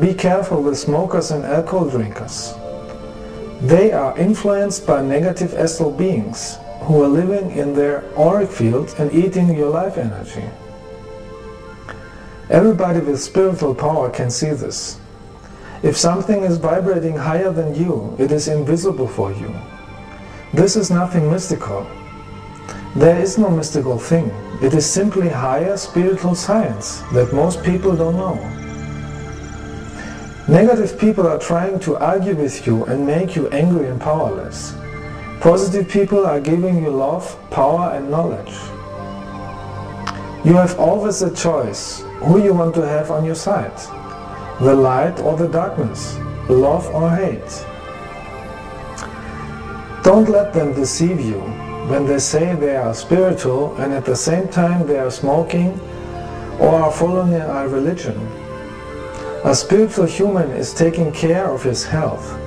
Be careful with smokers and alcohol drinkers. They are influenced by negative astral beings who are living in their auric field and eating your life energy. Everybody with spiritual power can see this. If something is vibrating higher than you, it is invisible for you. This is nothing mystical. There is no mystical thing. It is simply higher spiritual science that most people don't know. Negative people are trying to argue with you and make you angry and powerless. Positive people are giving you love, power and knowledge. You have always a choice who you want to have on your side. The light or the darkness, love or hate. Don't let them deceive you when they say they are spiritual and at the same time they are smoking or are following a religion. A spiritual human is taking care of his health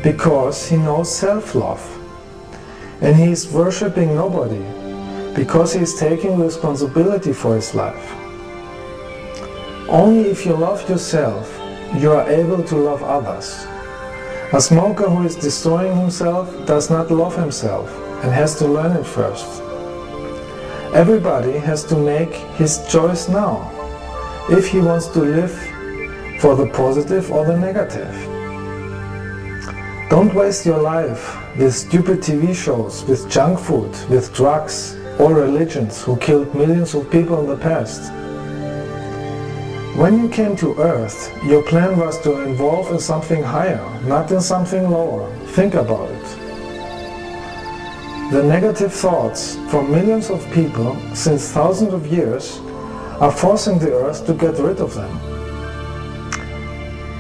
because he knows self-love, and he is worshipping nobody because he is taking responsibility for his life. Only if you love yourself, you are able to love others. A smoker who is destroying himself does not love himself and has to learn it first. Everybody has to make his choice now, if he wants to live for the positive or the negative. Don't waste your life with stupid TV shows, with junk food, with drugs or religions who killed millions of people in the past. When you came to Earth, your plan was to evolve in something higher, not in something lower. Think about it. The negative thoughts from millions of people since thousands of years are forcing the Earth to get rid of them.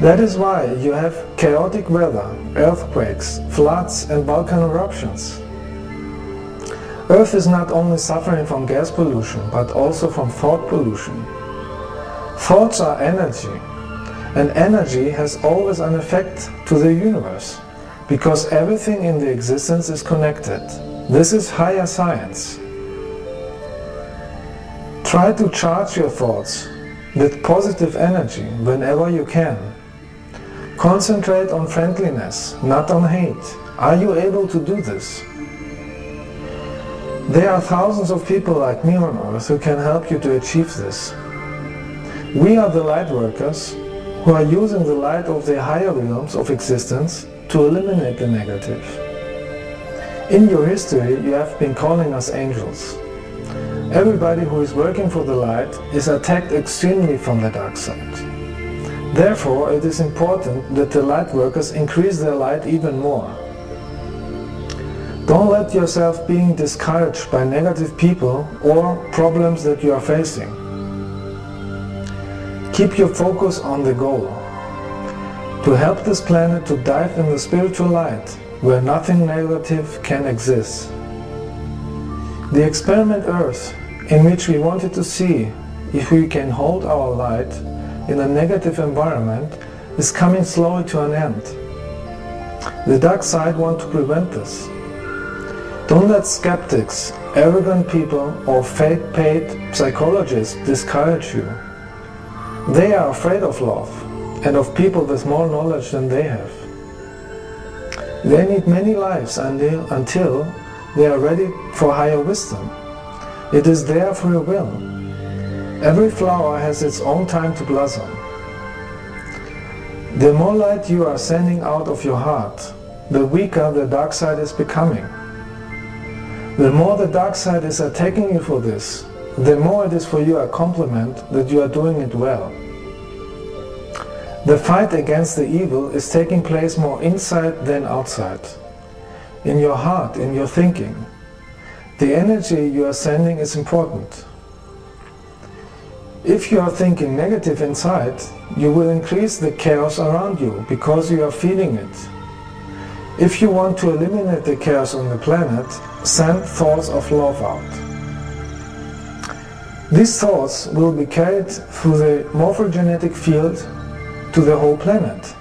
That is why you have chaotic weather, earthquakes, floods and volcano eruptions. Earth is not only suffering from gas pollution, but also from thought pollution. Thoughts are energy, and energy has always an effect to the universe, because everything in the existence is connected. This is higher science. Try to charge your thoughts with positive energy whenever you can. Concentrate on friendliness, not on hate. Are you able to do this? There are thousands of people like me on Earth who can help you to achieve this. We are the light workers who are using the light of the higher realms of existence to eliminate the negative. In your history, you have been calling us angels. Everybody who is working for the light is attacked extremely from the dark side. Therefore, it is important that the light workers increase their light even more. Don't let yourself being discouraged by negative people or problems that you are facing. Keep your focus on the goal, to help this planet to dive in the spiritual light, where nothing negative can exist. The experiment Earth, in which we wanted to see if we can hold our light in a negative environment, is coming slowly to an end. The dark side wants to prevent this. Don't let skeptics, arrogant people or fake-paid psychologists discourage you. They are afraid of love and of people with more knowledge than they have. They need many lives until they are ready for higher wisdom. It is their free will. Every flower has its own time to blossom. The more light you are sending out of your heart, the weaker the dark side is becoming. The more the dark side is attacking you for this, the more it is for you a compliment that you are doing it well. The fight against the evil is taking place more inside than outside. In your heart, in your thinking. The energy you are sending is important. If you are thinking negative inside, you will increase the chaos around you because you are feeling it. If you want to eliminate the chaos on the planet, send thoughts of love out. These thoughts will be carried through the morphogenetic field to the whole planet.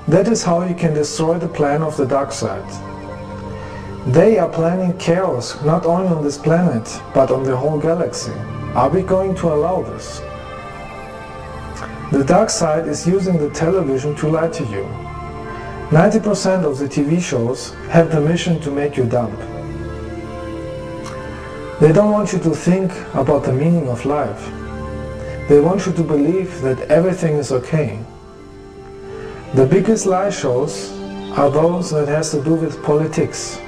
That is how you can destroy the plan of the dark side. They are planning chaos not only on this planet, but on the whole galaxy. Are we going to allow this? The dark side is using the television to lie to you. 90% of the TV shows have the mission to make you dumb. They don't want you to think about the meaning of life. They want you to believe that everything is okay. The biggest lie shows are those that has to do with politics.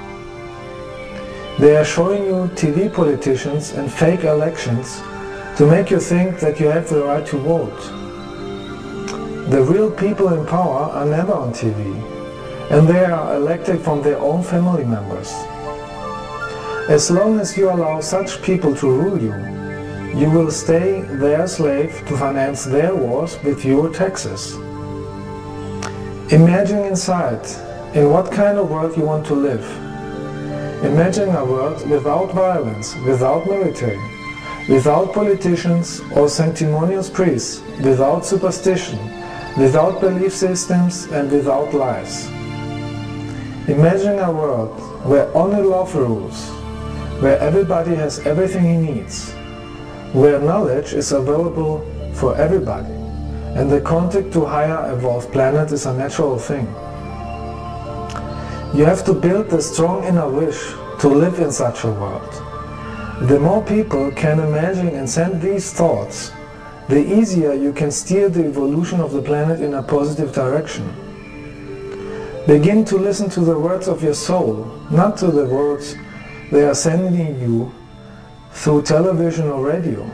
They are showing you TV politicians and fake elections to make you think that you have the right to vote. The real people in power are never on TV, and they are elected from their own family members. As long as you allow such people to rule you, you will stay their slave to finance their wars with your taxes. Imagine inside in what kind of world you want to live. Imagine a world without violence, without military, without politicians or sanctimonious priests, without superstition, without belief systems and without lies. Imagine a world where only love rules, where everybody has everything he needs, where knowledge is available for everybody, and the contact to higher evolved planets is a natural thing. You have to build a strong inner wish to live in such a world. The more people can imagine and send these thoughts, the easier you can steer the evolution of the planet in a positive direction. Begin to listen to the words of your soul, not to the words they are sending you through television or radio.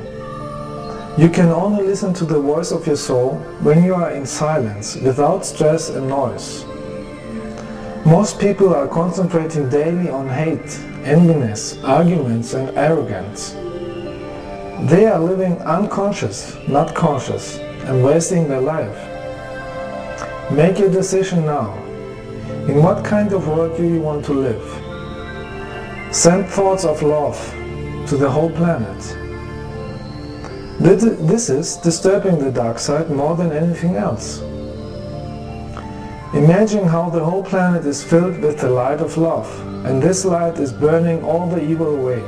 You can only listen to the voice of your soul when you are in silence, without stress and noise. Most people are concentrating daily on hate, enviness, arguments and arrogance. They are living unconscious, not conscious, and wasting their life. Make your decision now. In what kind of world do you want to live? Send thoughts of love to the whole planet. This is disturbing the dark side more than anything else. Imagine how the whole planet is filled with the light of love, and this light is burning all the evil away.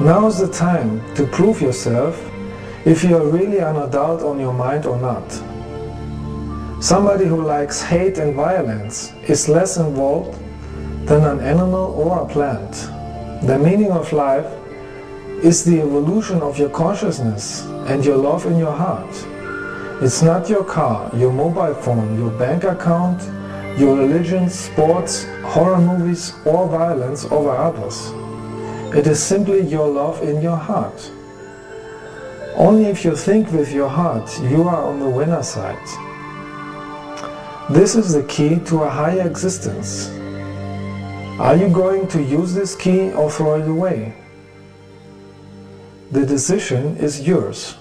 Now is the time to prove yourself if you are really an adult on your mind or not. Somebody who likes hate and violence is less involved than an animal or a plant. The meaning of life is the evolution of your consciousness and your love in your heart. It's not your car, your mobile phone, your bank account, your religion, sports, horror movies or violence over others. It is simply your love in your heart. Only if you think with your heart, you are on the winner side. This is the key to a higher existence. Are you going to use this key or throw it away? The decision is yours.